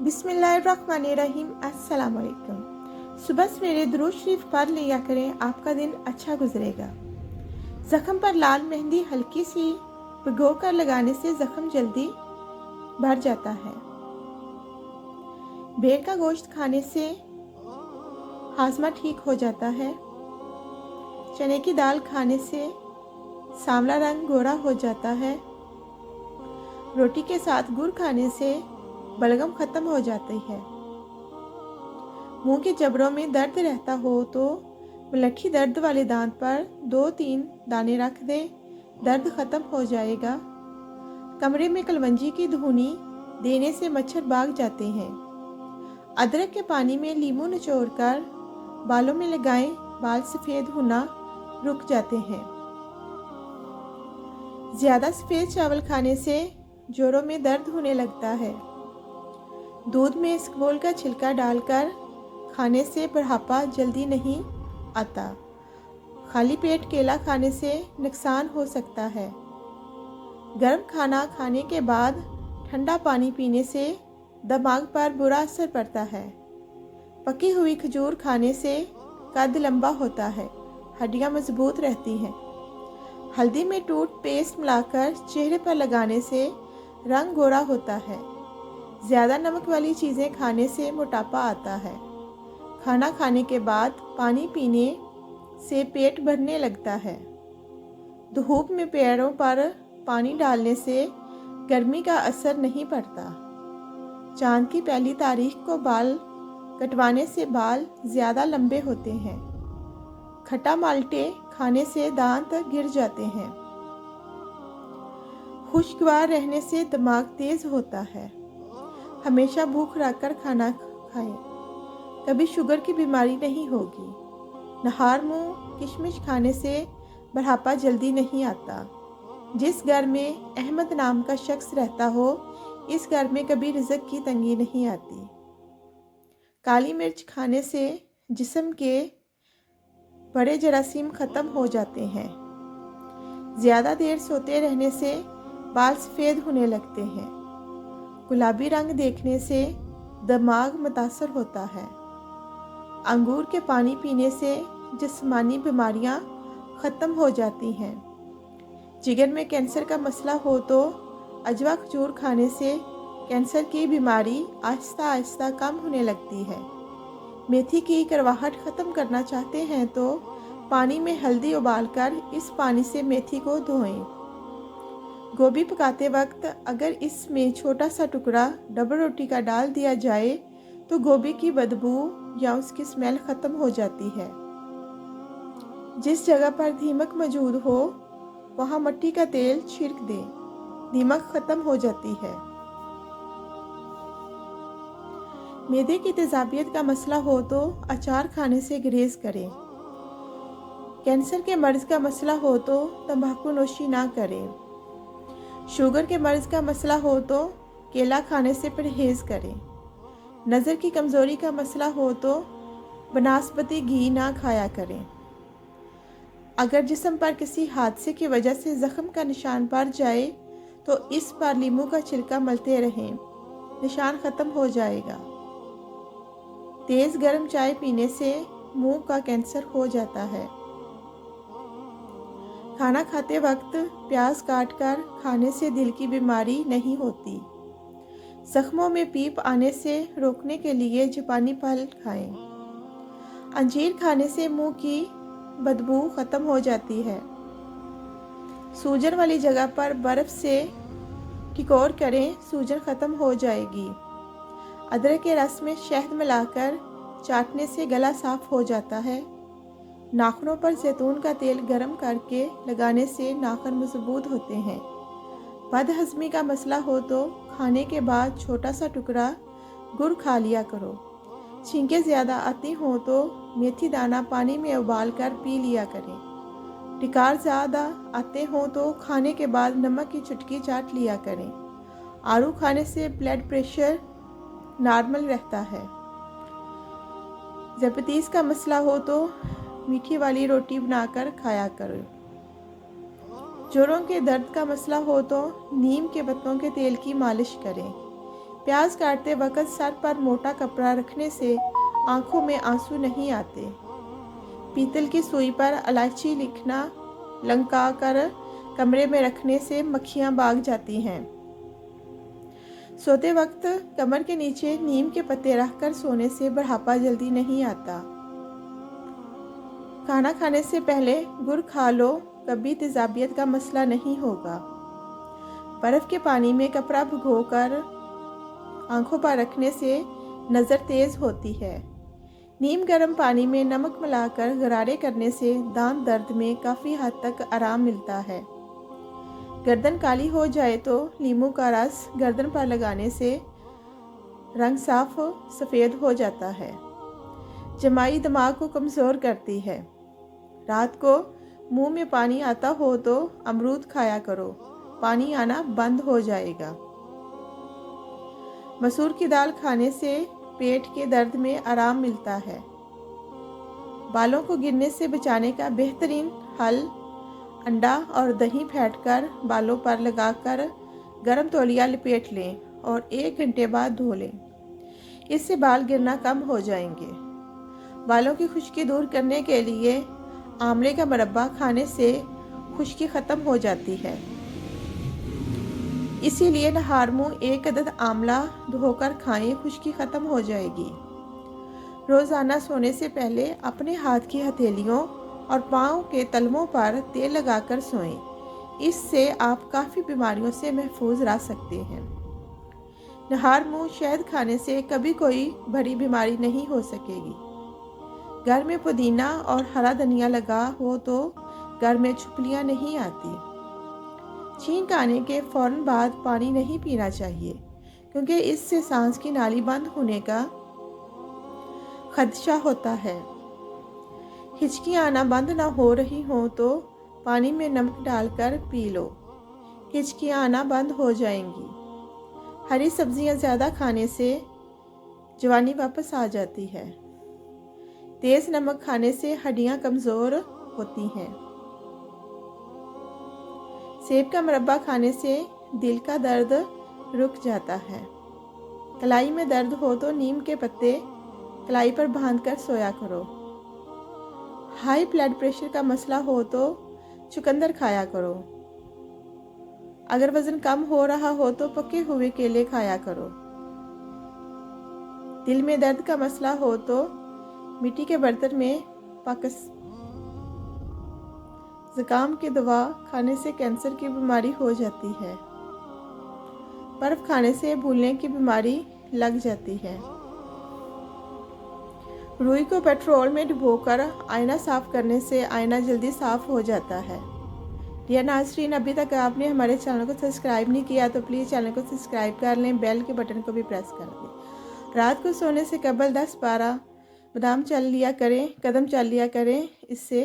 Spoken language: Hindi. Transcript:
बिस्मिल्लाहिर्रहमानिर्रहीम। अस्सलाम वालेकुम। सुबह सवेरे दुरूद शरीफ पढ़ लिया करें, आपका दिन अच्छा गुजरेगा। ज़ख्म पर लाल मेहंदी हल्की सी भिगो कर लगाने से ज़ख्म जल्दी भर जाता है। भेड़ का गोश्त खाने से हाजमा ठीक हो जाता है। चने की दाल खाने से सांवला रंग गोरा हो जाता है। रोटी के साथ गुड़ खाने से बलगम ख़त्म हो जाती है। मुंह के जबड़ों में दर्द रहता हो तो मुलट्ठी दर्द वाले दांत पर 2-3 दाने रख दें, दर्द ख़त्म हो जाएगा। कमरे में कलवंजी की धुनी देने से मच्छर भाग जाते हैं। अदरक के पानी में नींबू निचोड़कर बालों में लगाएं, बाल सफ़ेद होना रुक जाते हैं। ज़्यादा सफ़ेद चावल खाने से जोड़ों में दर्द होने लगता है। दूध में इसबगोल का छिलका डालकर खाने से बुढ़ापा जल्दी नहीं आता। खाली पेट केला खाने से नुकसान हो सकता है। गर्म खाना खाने के बाद ठंडा पानी पीने से दिमाग पर बुरा असर पड़ता है। पकी हुई खजूर खाने से कद लंबा होता है, हड्डियां मजबूत रहती हैं। हल्दी में टूथपेस्ट मिलाकर चेहरे पर लगाने से रंग गोरा होता है। ज़्यादा नमक वाली चीज़ें खाने से मोटापा आता है। खाना खाने के बाद पानी पीने से पेट भरने लगता है। धूप में पैरों पर पानी डालने से गर्मी का असर नहीं पड़ता। चांद की पहली तारीख को बाल कटवाने से बाल ज़्यादा लंबे होते हैं। खट्टा माल्टे खाने से दांत गिर जाते हैं। खुशगवार रहने से दिमाग तेज़ होता है। हमेशा भूख रखकर खाना खाएं, कभी शुगर की बीमारी नहीं होगी। नहार मुंह किशमिश खाने से बुढ़ापा जल्दी नहीं आता। जिस घर में अहमद नाम का शख्स रहता हो, इस घर में कभी रिज़्क की तंगी नहीं आती। काली मिर्च खाने से जिस्म के बड़े जरासीम ख़त्म हो जाते हैं। ज़्यादा देर सोते रहने से बाल सफ़ेद होने लगते हैं। गुलाबी रंग देखने से दिमाग मुतासर होता है। अंगूर के पानी पीने से जिस्मानी बीमारियां ख़त्म हो जाती हैं। जिगर में कैंसर का मसला हो तो अजवा खजूर खाने से कैंसर की बीमारी आहिस्ता आहिस्ता कम होने लगती है। मेथी की करवाहट ख़त्म करना चाहते हैं तो पानी में हल्दी उबालकर इस पानी से मेथी को धोएं। गोभी पकाते वक्त अगर इसमें छोटा सा टुकड़ा डबल रोटी का डाल दिया जाए तो गोभी की बदबू या उसकी स्मेल ख़त्म हो जाती है। जिस जगह पर दीमक मौजूद हो वहाँ मिट्टी का तेल छिड़क दें, दीमक ख़त्म हो जाती है। मैदे की तेजाबियत का मसला हो तो अचार खाने से गुरेज करें। कैंसर के मर्ज़ का मसला हो तो तंबाकू नोशी ना करें। शुगर के मर्ज़ का मसला हो तो केला खाने से परहेज़ करें। नज़र की कमज़ोरी का मसला हो तो बनस्पति घी ना खाया करें। अगर जिस्म पर किसी हादसे की वजह से ज़ख्म का निशान पड़ जाए तो इस पर नींबू का छिलका मलते रहें, निशान ख़त्म हो जाएगा। तेज़ गर्म चाय पीने से मुंह का कैंसर हो जाता है। खाना खाते वक्त प्याज काटकर खाने से दिल की बीमारी नहीं होती। जख्मों में पीप आने से रोकने के लिए जापानी फल खाएं। अंजीर खाने से मुंह की बदबू ख़त्म हो जाती है। सूजन वाली जगह पर बर्फ़ से टिकोर करें, सूजन ख़त्म हो जाएगी। अदरक के रस में शहद मिलाकर चाटने से गला साफ़ हो जाता है। नाखूनों पर जैतून का तेल गर्म करके लगाने से नाखून मजबूत होते हैं। बदहज़मी का मसला हो तो खाने के बाद छोटा सा टुकड़ा गुड़ खा लिया करो। छींकें ज़्यादा आती हों तो मेथी दाना पानी में उबाल कर पी लिया करें। टिकार ज़्यादा आते हों तो खाने के बाद नमक की चुटकी चाट लिया करें। आड़ू खाने से ब्लड प्रेशर नॉर्मल रहता है। ज़ायबिटीज़ का मसला हो तो मीठी वाली रोटी बनाकर खाया करो। जोड़ों के दर्द का मसला हो तो नीम के पत्तों के तेल की मालिश करें। प्याज काटते वक्त सर पर मोटा कपड़ा रखने से आंखों में आंसू नहीं आते। पीतल की सुई पर इलायची लिखना लंका कर कमरे में रखने से मक्खियां भाग जाती हैं। सोते वक्त कमर के नीचे नीम के पत्ते रखकर सोने से बुढ़ापा जल्दी नहीं आता। खाना खाने से पहले गुड़ खा लो, कभी तेजाबियत का मसला नहीं होगा। बर्फ के पानी में कपड़ा भिगोकर आंखों पर रखने से नज़र तेज होती है। नीम गर्म पानी में नमक मिलाकर गरारे करने से दांत दर्द में काफ़ी हद तक आराम मिलता है। गर्दन काली हो जाए तो नींबू का रस गर्दन पर लगाने से रंग साफ सफ़ेद हो जाता है। जमाई दिमाग को कमज़ोर करती है। रात को मुंह में पानी आता हो तो अमरूद खाया करो, पानी आना बंद हो जाएगा। मसूर की दाल खाने से पेट के दर्द में आराम मिलता है। बालों को गिरने से बचाने का बेहतरीन हल अंडा और दही फेंटकर बालों पर लगाकर गर्म तौलिया लपेट लें और 1 घंटे बाद धो लें। इससे बाल गिरना कम हो जाएंगे। बालों की खुश्की दूर करने के लिए आंवले का मुरब्बा खाने से खुश्की ख़त्म हो जाती है। इसीलिए नहार मुंह 1 अदद आंवला धोकर खाएं, खुश्की ख़त्म हो जाएगी। रोज़ाना सोने से पहले अपने हाथ की हथेलियों और पाँव के तलवों पर तेल लगाकर सोएं। इससे आप काफ़ी बीमारियों से महफूज रह सकते हैं। नहार मुंह शहद खाने से कभी कोई बड़ी बीमारी नहीं हो सकेगी। घर में पुदीना और हरा धनिया लगा हो तो घर में छुपलियाँ नहीं आती। छींक आने के फ़ौरन बाद पानी नहीं पीना चाहिए, क्योंकि इससे सांस की नाली बंद होने का खदशा होता है। हिचकी आना बंद ना हो रही हो तो पानी में नमक डालकर पी लो, हिचकियाँ आना बंद हो जाएंगी। हरी सब्जियां ज़्यादा खाने से जवानी वापस आ जाती है। तेज़ नमक खाने से हड्डियां कमज़ोर होती हैं। सेब का मुरब्बा खाने से दिल का दर्द रुक जाता है। कलाई में दर्द हो तो नीम के पत्ते कलाई पर बांधकर सोया करो। हाई ब्लड प्रेशर का मसला हो तो चुकंदर खाया करो। अगर वज़न कम हो रहा हो तो पके हुए केले खाया करो। दिल में दर्द का मसला हो तो मिट्टी के बर्तन में ज़ुकाम की दवा खाने से कैंसर की बीमारी हो जाती है। बर्फ़ खाने से भूलने की बीमारी लग जाती है। रुई को पेट्रोल में डुबोकर आईना साफ़ करने से आईना जल्दी साफ़ हो जाता है। डियर नाज़रीन, अभी तक आपने हमारे चैनल को सब्सक्राइब नहीं किया तो प्लीज़ चैनल को सब्सक्राइब कर लें, बेल के बटन को भी प्रेस कर दें। रात को सोने से कबल 10-12 कदम चल लिया करें, इससे